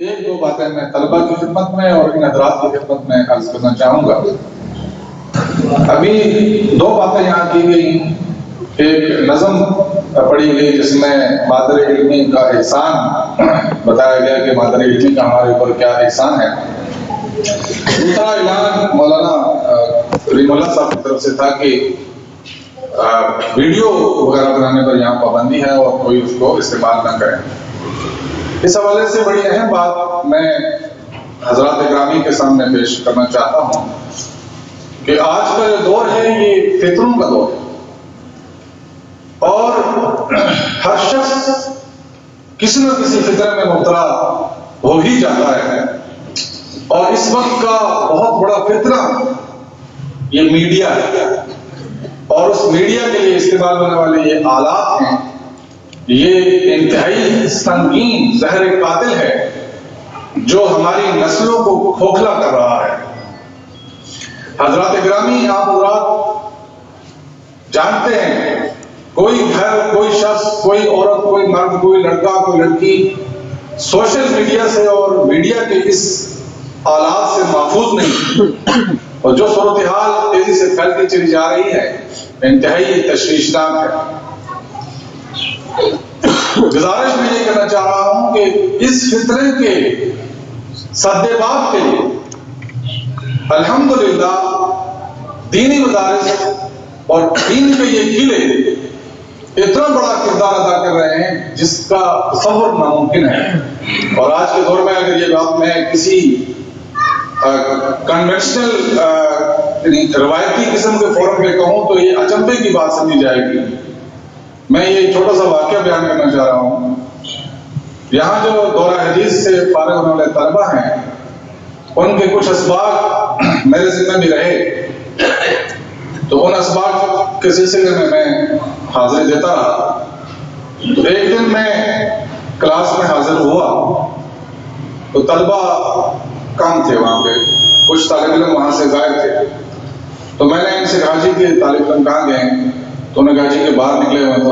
ایک دو باتیں میں طلبہ کی خدمت میں اور ان حضرات کی خدمت میں عرض کرنا چاہوں گا۔ ابھی دو باتیں یہاں کی گئی، ایک نظم پڑھی گئی جس میں مادر علمی کا احسان بتایا گیا کہ مادر علمی کا ہمارے اوپر کیا احسان ہے۔ دوسرا اعلان مولانا کریم اللہ صاحب کی طرف سے تھا کہ ویڈیو وغیرہ بنانے پر یہاں پابندی ہے اور کوئی اس کو استعمال نہ کرے۔ اس حوالے سے بڑی اہم بات میں حضرات گرامی کے سامنے پیش کرنا چاہتا ہوں کہ آج کا جو دور ہے یہ فطروں کا دور ہے، اور ہر شخص کسی نہ کسی فطرے میں مبتلا ہو ہی جاتا ہے، اور اس وقت کا بہت بڑا فطرہ یہ میڈیا ہے، اور اس میڈیا کے لیے استعمال ہونے والے یہ آلات ہیں، یہ انتہائی سنگین زہر قاتل ہے جو ہماری نسلوں کو کھوکھلا کر رہا ہے۔ حضرات گرامی، آپ حضرات جانتے ہیں کوئی گھر، کوئی شخص، کوئی عورت، کوئی مرد، کوئی لڑکا، کوئی لڑکی سوشل میڈیا سے اور میڈیا کے اس آلات سے محفوظ نہیں، اور جو صورتحال تیزی سے پھیلتی چلی جا رہی ہے انتہائی تشویشناک ہے۔ گزارش میں یہ کرنا چاہ رہا ہوں کہ اس فطرے کے سدباب کے لیے الحمدللہ دینی مدارس اور دین کے یہ قلعے اتنا بڑا کردار ادا کر رہے ہیں جس کا تصور ناممکن ہے۔ اور آج کے دور میں اگر یہ بات میں کسی کنونشنل روایتی قسم کے فورم پہ کہوں تو یہ اچنبے کی بات سمجھی جائے گی۔ میں یہ چھوٹا سا واقعہ بیان کرنا چاہ رہا ہوں۔ یہاں جو دورہ حدیث سے فارغ ہونے والے طلبہ ہیں ان کے کچھ اسباق میرے ذمہ بھی رہے، تو ان اسباق کے سلسلے میں حاضری دیتا رہا۔ تو ایک دن میں کلاس میں حاضر ہوا تو طلبہ کم تھے وہاں پہ، کچھ طالب علم وہاں سے غائب تھے۔ تو میں نے ان سے کہا جی کہ طالب علم کہاں گئے؟ تو انہوں نے کہا جی کہ باہر نکلے ہوئے۔ تو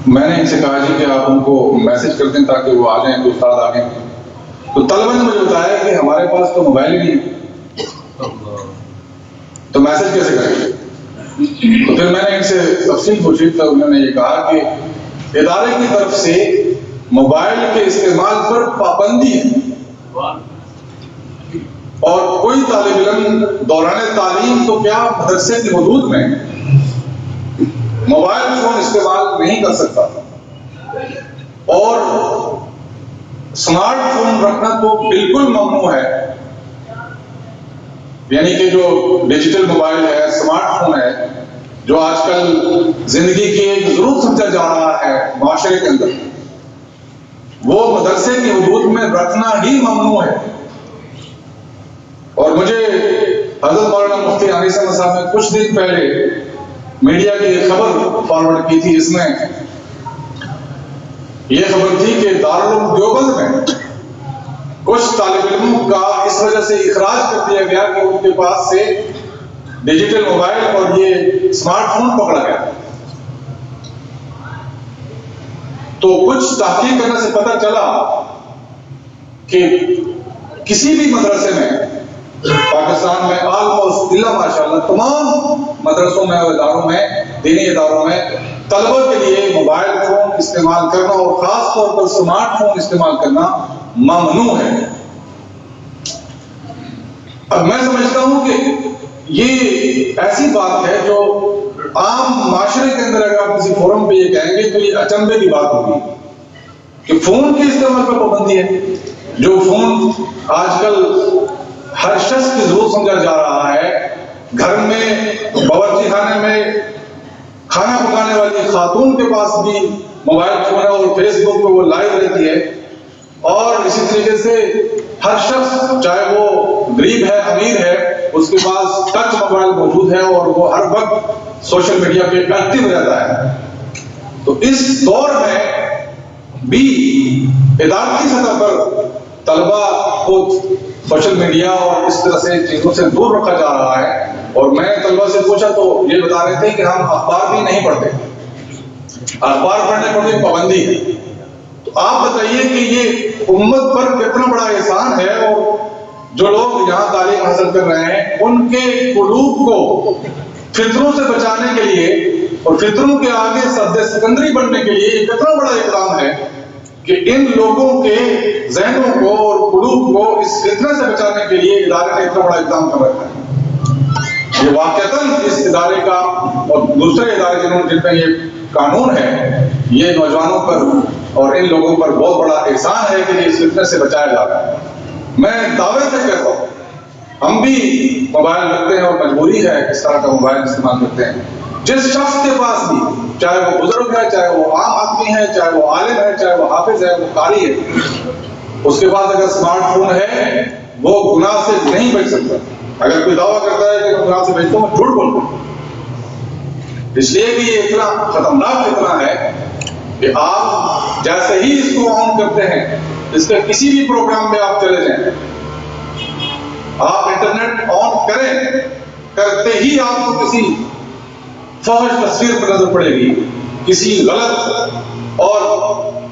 میں نے ان سے کہا جی کہ آپ ان کو میسج کر دیں تاکہ وہ آ جائیں، تو استاد آ گئے۔ تو طلبہ نے مجھے بتایا کہ ہمارے پاس تو موبائل نہیں ہے، تو میسج کیسے کریں؟ تو پھر میں نے ان سے تفصیل پوچھی تو انہوں نے یہ کہا کہ ادارے کی طرف سے موبائل کے استعمال پر پابندی ہے، اور کوئی طالب علم دوران تعلیم تو کیا مدرسے کی حدود میں موبائل فون استعمال نہیں کر سکتا، اور اسمارٹ فون رکھنا تو بالکل ممنوع ہے۔ یعنی کہ جو ڈیجیٹل موبائل ہے، اسمارٹ فون ہے، جو آج کل زندگی کی ایک ضرورت سمجھا جا رہا ہے معاشرے کے اندر، وہ مدرسے کی حدود میں رکھنا ہی ممنوع ہے۔ اور مجھے حضرت مولانا مفتی انیس احمد صاحب نے کچھ دن پہلے میڈیا کی ایک خبر فارورڈ کی تھی، جس میں یہ خبر تھی کہ دارالعلوم دیوبند میں کچھ طالب علموں کا اس وجہ سے اخراج کر دیا گیا کہ ان کے پاس سے ڈیجیٹل موبائل اور یہ اسمارٹ فون پکڑا گیا۔ تو کچھ تحقیق کرنے سے پتہ چلا کہ کسی بھی مدرسے میں پاکستان میں آلموسٹ الا ماشاءاللہ تمام مدرسوں میں اور اداروں میں، دینی اداروں میں طلبہ کے لیے موبائل فون استعمال کرنا اور خاص طور پر اسمارٹ فون استعمال کرنا ممنوع ہے۔ اب میں سمجھتا ہوں کہ یہ ایسی بات ہے جو عام معاشرے کے اندر اگر آپ کسی فورم پہ یہ کہیں گے تو یہ اچنبے کی بات ہوگی کہ فون کے استعمال پر پابندی ہے، جو فون آج کل ہر شخص کی ضرورت سمجھا جا رہا ہے۔ گھر میں، باورچی خانے میں کھانا پکانے والی خاتون کے پاس بھی موبائل فون ہے اور فیس بک پہ وہ لائیو رہتی ہے، اور اسی طریقے سے ہر شخص چاہے وہ غریب ہے امیر ہے اس کے پاس ٹچ موبائل موجود ہے اور وہ ہر وقت سوشل میڈیا پہ ایکٹیو رہتا ہے۔ تو اس دور میں بھی ادارتی سطح پر طلبہ کو سوشل میڈیا اور اس طرح سے چیزوں سے دور رکھا جا رہا ہے۔ اور میں نے طلبہ سے پوچھا تو یہ بتا رہے تھے کہ ہم اخبار بھی نہیں پڑھتے، اخبار پڑھنے پر بھی پابندی ہے۔ تو آپ بتائیے کہ یہ امت پر کتنا بڑا احسان ہے، اور جو لوگ یہاں تعلیم حاصل کر رہے ہیں ان کے قلوب کو فطروں سے بچانے کے لیے اور فطروں کے آگے صد سکندری بننے کے لیے یہ کتنا بڑا اقدام ہے کہ ان لوگوں کے ذہنوں کو اور قلوب کو اس فتنے سے بچانے کے لیے ادارے نے اتنا بڑا اقدام کر رکھا ہے۔ یہ واقعتاً اس ادارے کا اور دوسرے ادارے جن میں یہ قانون ہے، یہ نوجوانوں پر اور ان لوگوں پر بہت بڑا احسان ہے کہ یہ اس فتنے سے بچایا جا رہا ہے۔ میں دعوے سے کہتا ہوں، ہم بھی موبائل رکھتے ہیں اور مجبوری ہے اس طرح کا موبائل استعمال کرتے ہیں۔ جس شخص کے پاس بھی، چاہے وہ بزرگ ہے، چاہے وہ عام آدمی ہے، چاہے وہ عالم ہے، چاہے وہ حافظ ہے، وہ قاری ہے، اس کے پاس اگر اسمارٹ فون ہے وہ گناہ سے نہیں بچ سکتا۔ اگر کوئی دعویٰ کرتا ہے کہ گناہ سے بچتا ہوں، میں جھوٹ بولتا ہوں۔ اس لیے کہ یہ اتنا خطرناک اتنا ہے کہ آپ جیسے ہی اس کو آن کرتے ہیں، اس کے کسی بھی پروگرام میں آپ چلے جائیں، آپ انٹرنیٹ آن کریں، کرتے ہی آپ کو کسی فحش تصویر پر نظر پڑے گی، کسی غلط اور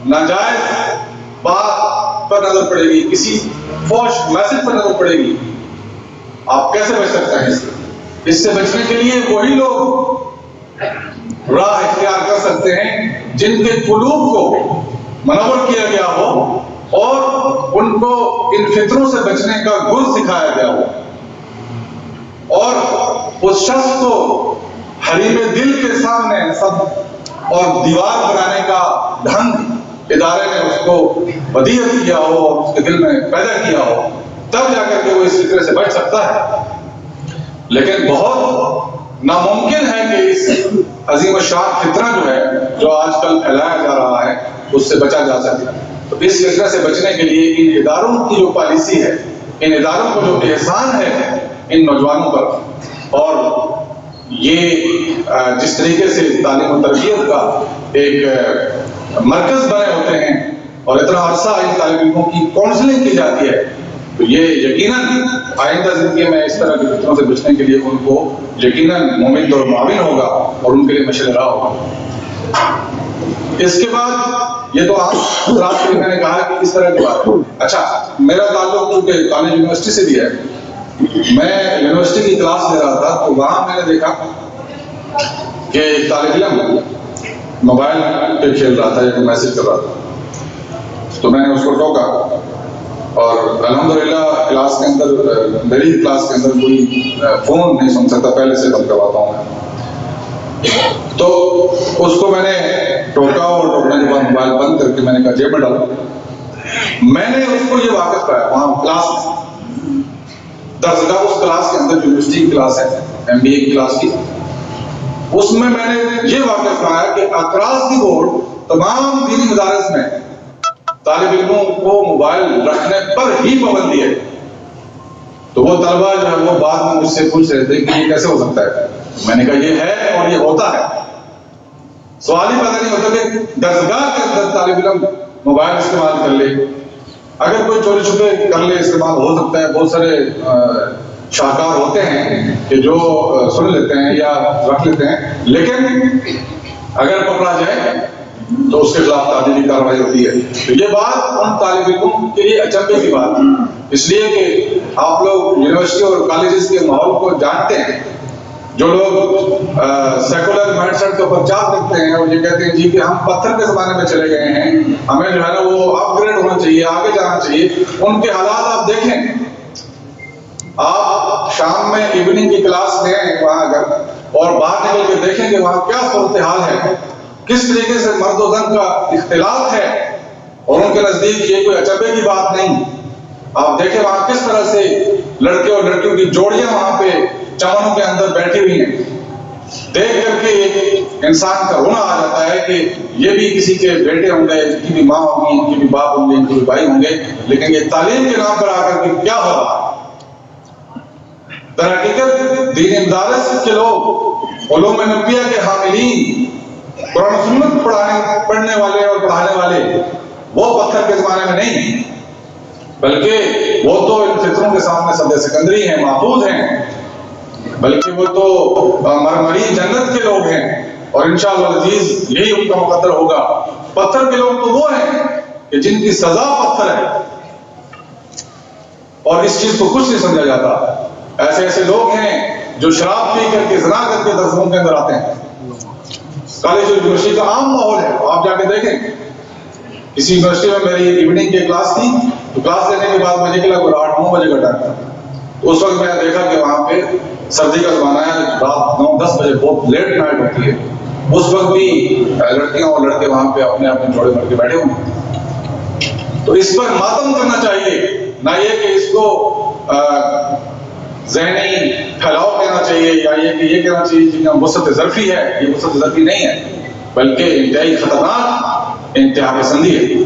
ناجائز بات پر نظر پڑے گی، کسی فحش میسج پر نظر پڑے گی۔ آپ کیسے بچ سکتے ہیں اس سے بچنے کے لیے وہی لوگ راہ اختیار کر سکتے ہیں جن کے قلوب کو منور کیا گیا ہو اور ان کو ان فطروں سے بچنے کا گر سکھایا گیا ہو، اور اس شخص کو حریم دل کے سامنے سب اور دیوار بنانے کا ڈھنگ ادارے نے اس کو بدیعت کیا ہو اور اس کے دل میں پیدا کیا ہو، تب جا کر کے وہ اس فطرے سے بچ سکتا ہے۔ لیکن بہت ناممکن ہے کہ اس عظیم الشان فتنہ جو ہے، جو آج کل پھیلایا جا رہا ہے، اس سے بچا جا سکے۔ تو اس فطرے سے بچنے کے لیے ان اداروں کی جو پالیسی ہے، ان اداروں کو جو احسان ہے ان نوجوانوں پر، اور یہ جس طریقے سے تعلیم و تربیت کا ایک مرکز بنے ہوتے ہیں اور اتنا عرصہ ان طالب علموں کی کاؤنسلنگ کی جاتی ہے، تو یہ یقیناً آئندہ زندگی میں اس طرح کے فطروں سے بچنے کے لیے ان کو یقیناً مومن اور معاون ہوگا اور ان کے لیے مشعل راہ ہوگا۔ اس کے بعد یہ تو آپ حضرات کے میں نے کہا کہ اس طرح کی بات ہے۔ اچھا، میرا تعلق چونکہ کالج یونیورسٹی سے بھی ہے، میں یونیورسٹی کی کلاس لے رہا تھا تو وہاں میں نے دیکھا کہ طالب علم موبائل پہ کھیل رہا تھا یا کوئی میسج کر رہا تھا، تو میں نے اس کو ٹوکا، اور الحمدللہ کلاس کے اندر میری کلاس کے اندر کوئی فون نہیں سن سکتا، پہلے سے بند کرواتا ہوں میں، تو اس کو میں نے ٹوکا اور ٹوکنے کے بعد موبائل بند کر کے میں نے کہا جیب میں ڈالو۔ میں نے اس کو یہ واقف کرایا وہاں کلاس میں، درسگاہ اس کلاس کے اندر یونیورسٹی کی کلاس ہے، MBA کی کلاس کی، اس میں میں نے یہ واقف کرایا کہ اکراس دی بورڈ تمام دینی مدارس میں طالب علموں کو موبائل رکھنے پر ہی پابندی ہے۔ تو وہ طلبہ جو ہے وہ بعد میں مجھ سے پوچھ رہے تھے کہ یہ کیسے ہو سکتا ہے؟ میں نے کہا یہ ہے اور یہ ہوتا ہے۔ سوال ہی پیدا نہیں ہوتا کہ درسگاہ کے اندر طالب علم موبائل استعمال کر لے، اگر کوئی چوری چھپے کر لے استعمال ہو سکتا ہے، بہت سارے شاہکار ہوتے ہیں کہ جو سن لیتے ہیں یا رکھ لیتے ہیں، لیکن اگر پکڑا جائے تو اس کے خلاف تعزیری کارروائی ہوتی ہے۔ تو یہ بات ان طالب علموں کے لیے اچنبے کی بات ہے، اس لیے کہ آپ لوگ یونیورسٹی اور کالجز کے ماحول کو جانتے ہیں۔ جو لوگ سیکولر مائنڈ سیٹ کے اوپر چاپ رکھتے ہیں اور یہ کہتے ہیں جی کہ ہم پتھر کے زمانے میں چلے گئے ہیں، ہمیں جو ہے نا وہ اپ گریڈ ہونا چاہیے، آگے جانا چاہیے، ان کے حالات آپ دیکھیں۔ آپ شام میں ایوننگ کی کلاس میں وہاں اگر اور باہر نکل کے دیکھیں کہ وہاں کیا صورتحال ہے، کس طریقے سے مرد و زن کا اختلاط ہے، اور ان کے نزدیک یہ کوئی اچنبے کی بات نہیں۔ آپ دیکھیں وہاں کس طرح سے لڑکے اور لڑکیوں کی جوڑیاں وہاں پہ چمنوں کے اندر بیٹھی ہوئی ہیں، دیکھ کر کے ایک انسان کا رونا آ جاتا ہے کہ یہ بھی کسی کے بیٹے ہوں گے، ان کی بھی ماں ہوگی، ان کے بھی باپ ہوں گے، ان کے بھی بھائی ہوں گے، لیکن یہ تعلیم کے نام پر آ کر کے کیا ہو رہا ہے؟ در حقیقت دینی مدارس کے لوگ، علوم نبویہ کے حاملین، قرآن و سنت پڑھنے والے اور پڑھانے والے، وہ پتھر کے زمانے میں نہیں، بلکہ وہ تو ان فطروں کے سامنے سد سکندری ہیں، محفوظ ہیں، بلکہ وہ تو مرمری جنت کے لوگ ہیں، اور انشاءاللہ العزیز یہی ان کا مقدر ہوگا۔ پتھر کے لوگ تو وہ ہیں کہ جن کی سزا پتھر ہے اور اس چیز کو کچھ نہیں سمجھا جاتا. ایسے ایسے لوگ ہیں جو شراب پی کر کے زنا کر کے درسوں کے اندر آتے ہیں. کالج یونیورسٹی کا عام ماحول ہے, آپ جا کے دیکھیں. کسی یونیورسٹی میں میری ایوننگ کی کلاس تھی, تو کلاس لینے کے بعد میں نکلا کوئی 8-9 بجے کا ٹائم تھا. اس وقت میں نے دیکھا کہ وہاں پہ سردی کا زمانہ ہے, رات 9-10 بجے بہت لیٹ نائٹ ہوتی ہے. اس وقت بھی لڑکیاں اور لڑکے وہاں پہ اپنے اپنے جوڑے بھر کے بیٹھے ہوئے ہیں. تو اس پر ماتم کرنا چاہیے, نہ یہ کہ اس کو ذہنی پھیلاؤ کہنا چاہیے یا یہ کہ یہ کہنا چاہیے کہ وسعت ظرفی ہے. یہ وسعت ظرفی نہیں ہے, بلکہ انتہائی خطرناک انتہا پسندی ہے.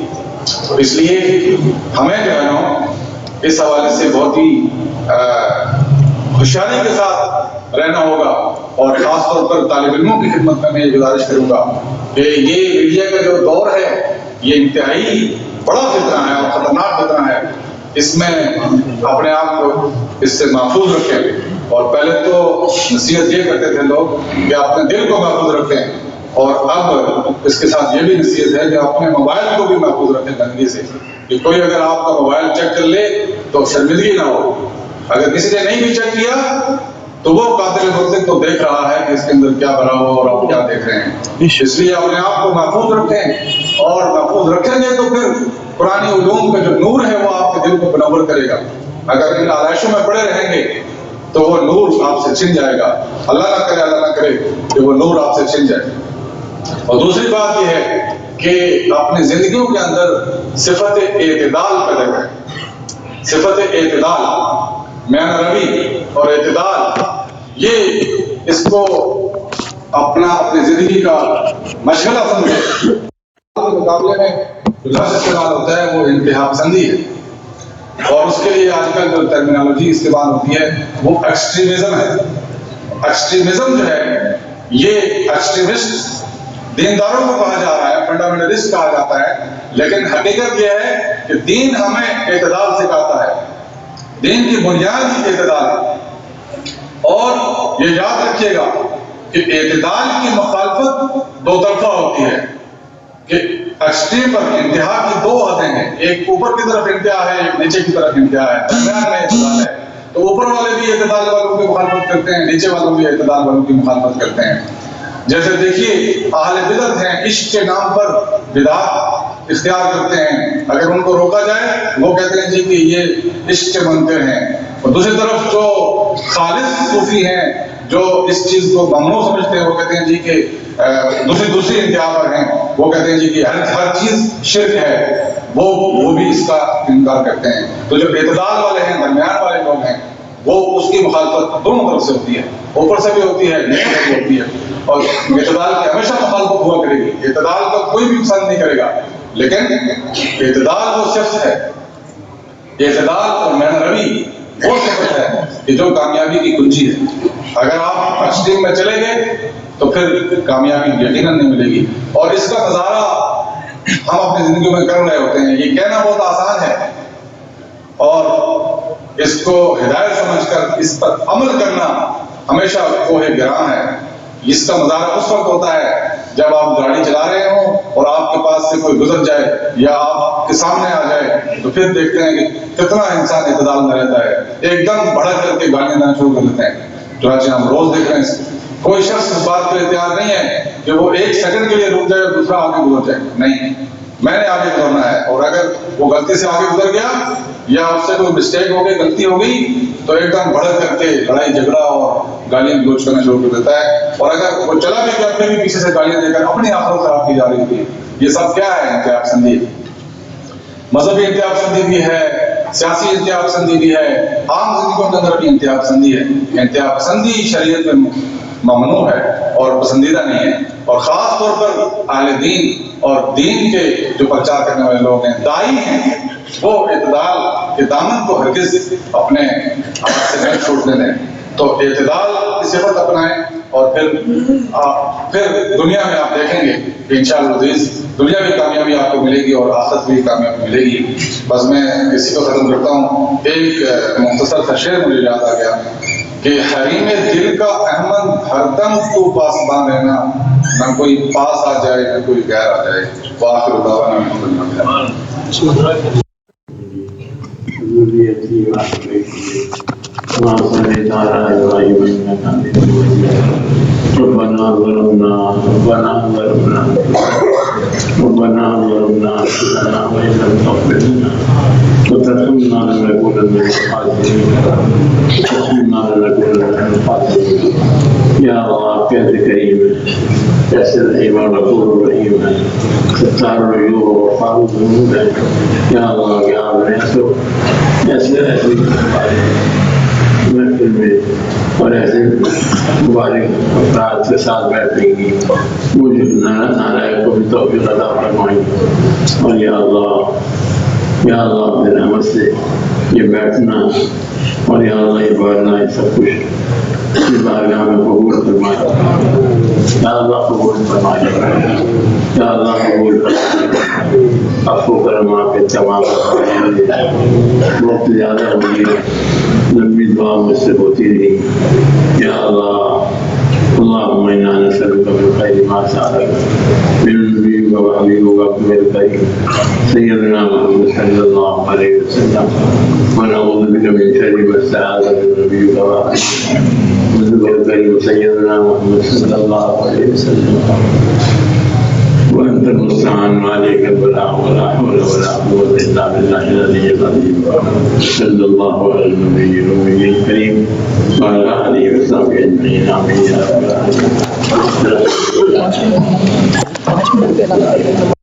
تو اس لیے ہمیں جو ہے نا اس حوالے سے بہت ہی ہوشیاری کے ساتھ رہنا ہوگا, اور خاص طور پر طالب علموں کی خدمت میں یہ گزارش کروں گا کہ یہ میڈیا کا جو دور ہے یہ انتہائی بڑا فتنہ ہے اور خطرناک فتنہ ہے. اس میں اپنے آپ کو اس سے محفوظ رکھیں. اور پہلے تو نصیحت یہ کرتے تھے لوگ کہ اپنے دل کو محفوظ رکھیں, اور اب اس کے ساتھ یہ بھی نصیحت ہے کہ اپنے موبائل کو بھی محفوظ رکھیں گندگی سے, کہ کوئی اگر آپ کا موبائل چیک کر لے تو شرمندگی نہ ہو. اگر کسی نے نہیں بھی چیک کیا تو وہ قاتل مطلق تو دیکھ رہا ہے کہ اس کے اندر کیا بھرا ہوا اور آپ کیا دیکھ رہے ہیں. اس لیے اپنے آپ کو محفوظ رکھیں, اور محفوظ رکھیں گے تو پھر قرآنی علوم کا جو نور ہے وہ آپ کے دل کو منور کرے گا. اگر ان آلائشوں میں پڑے رہیں گے تو وہ نور آپ سے چھن جائے گا. اللہ نہ کرے کہ وہ نور آپ سے چھن جائے. اور دوسری بات یہ ہے کہ اپنی زندگیوں کے اندر صفت اعتدال پیدا کریں. صفت اعتدال, میانہ روی اور اعتدال, یہ اس کو اپنی زندگی کا مشغلہ سمجھیں. مقابلے میں جو لفظ استعمال ہوتا ہے وہ انتہا پسندی ہے, اور اس کے لیے آج کل جو ٹرمینالوجی استعمال ہوتی ہے وہ ایکسٹریمزم ہے. ایکسٹریمزم جو ہے یہ ایکسٹریمسٹ دینداروں کو کہا جا رہا ہے, فنڈامنٹلسٹ کہا جاتا ہے, لیکن حقیقت یہ ہے کہ دین ہمیں اعتدال سکھاتا ہے. دین کی بنیاد ہی اعتدال ہے. اور یہ یاد رکھیے گا کہ اعتدال کی مخالفت دو طرفہ ہوتی ہے, کہ ایکسٹریم پر انتہا کی دو حدیں ہیں, ایک اوپر کی طرف انتہا ہے, ایک نیچے کی طرف انتہا ہے, درمیان میں اعتدال ہے. تو اوپر والے بھی اعتدال والوں کی مخالفت کرتے ہیں, نیچے والوں بھی اعتدال والوں کی مخالفت کرتے ہیں. جیسے دیکھیے اہل بدعت ہیں, عشق کے نام پر بدعت اختیار کرتے ہیں. اگر ان کو روکا جائے وہ کہتے ہیں جی کہ یہ عشق کے منکر ہیں. اور دوسری طرف جو خالص صوفی ہیں جو اس چیز کو ممنوع سمجھتے ہیں وہ کہتے ہیں جی کہ دوسری انتہا پر ہیں, وہ کہتے ہیں جی کہ ہر چیز شرک ہے, وہ بھی اس کا انکار کرتے ہیں. تو جو اعتدال والے ہیں, درمیان والے لوگ ہیں, وہ اس کی مخالفت دونوں طرف سے ہوتی ہے, اوپر سے بھی ہوتی ہے, نیچے سے بھی ہوتی ہے. اور اعتدال کی ہمیشہ مخالفت ہوا کرے گی. اعتدال کا کوئی بھی پسند نہیں کرے گا, لیکن اعتدال وہ شخص ہے, اعتدال اور میانہ روی وہ صفت ہے کہ جو کامیابی کی کنجی ہے. اگر آپ ایکسٹریم میں چلے گئے تو پھر کامیابی یقیناً نہیں ملے گی. اور اس کا نظارہ ہم اپنی زندگیوں میں کر رہے ہوتے ہیں. یہ کہنا بہت آسان ہے, اور اس کو ہدایت سمجھ کر اس پر عمل کرنا ہمیشہ کوہ گراں ہے. اس کا مظاہرہ اس وقت ہوتا ہے جب آپ گاڑی چلا رہے ہوں اور آپ کے پاس سے کوئی گزر جائے یا آپ کے سامنے آ جائے, تو پھر دیکھتے ہیں کہ کتنا انسان اعتدال میں رہتا ہے, ایک دم بھڑک کر کے گاڑیاں دینا شروع کر دیتے ہیں. چنانچہ ہم روز دیکھ رہے ہیں کوئی شخص اس بات کے لیے تیار نہیں ہے کہ وہ ایک سیکنڈ کے لیے رک جائے اور دوسرا آگے گزر جائے. نہیں, میں نے آگے گزرنا ہے, اور اگر وہ غلطی سے آگے گزر گیا یا اس سے کوئی مسٹیک ہو گئی, غلطی ہو گئی, تو ایک دم بھڑک کر کے لڑائی جھگڑا اور گالیاں گلوچ کرنا شروع کر دیتا ہے. اور اگر وہ چلا بھی گیا پھر بھی پیچھے سے گالیاں دے کر اپنی آخرت خراب کی جا رہی تھی. یہ سب کیا ہے؟ انتہا پسندی. مذہبی انتہا پسندی بھی ہے, سیاسی انتہا پسندی بھی ہے, عام زندگیوں کے اندر بھی انتہا پسندی ہے. انتہا پسندی شریعت میں ممنوع ہے اور پسندیدہ نہیں ہے. اور خاص طور پر اہل دین اور دین کے جو پرچار کرنے والے لوگ ہیں, دائی ہیں, وہ اعتدال کے دامن کو ہرگز اپنے ہاتھ سے نہ چھوڑنے دیں. تو اعتدال کی صفت اپنائیں, اور پھر دنیا میں آپ دیکھیں گے کہ انشاءاللہ عزیز دنیا بھی کامیابی آپ کو ملے گی اور آخرت بھی کامیابی ملے گی. بس میں اسی کو ختم کرتا ہوں. ایک مختصر سا شعر مجھے یاد آ گیا کہ حریم دل کا احمد ہر دم تو پاسبان رہنا, نہ کوئی پاس آ جائے نہ کوئی غیر آ جائے. وآخر دعوانا الحمدللہ. ذريتي وأهل بيتي كما صليت على إبراهيم إنك حميد مجيد ربنا ظلمنا أنفسنا وإن لم تغفر لنا وترحمنا لنكونن من الخاسرين يا الله كيف كريم كيف رحيم غفور رحيم ستار العيوب وغفار الذنوب يا الله يا رب ایسے محفل میں اور ایسے مبارک افراد کے ساتھ بیٹھنے کی مجھے نالائق کو بھی توفیق عطا فرمائی اور یا اللہ اپنے رحمت سے یہ بیٹھنا اور یا اللہ یہ بڑھنا یہ سب کچھ اپنی بارگاہ میں قبول فرمائے یا اللہ قبول فرمائے یا اللہ قبول فرمائے عفو کرم آپ کے تمام وقت زیادہ ہوئی لمبی دعا مجھ سے ہوتی رہی یا اللہ اللهم انا نسألك من خير ما سألك من نبيك وحبيبك من الخير سيدنا محمد صلى الله عليه وسلم ونعوذ بك من شر ما استعاذك من نبيك وحبيبك من الخير سيدنا محمد صلى الله عليه وسلم وأنت المستعان وعليك البلاغ ولا حول ولا قوة إلا بالله العلي العظيم صلى الله على النبي الأمي الكريم وعلى آله وصحبه أجمعين آمين يا رب العالمين.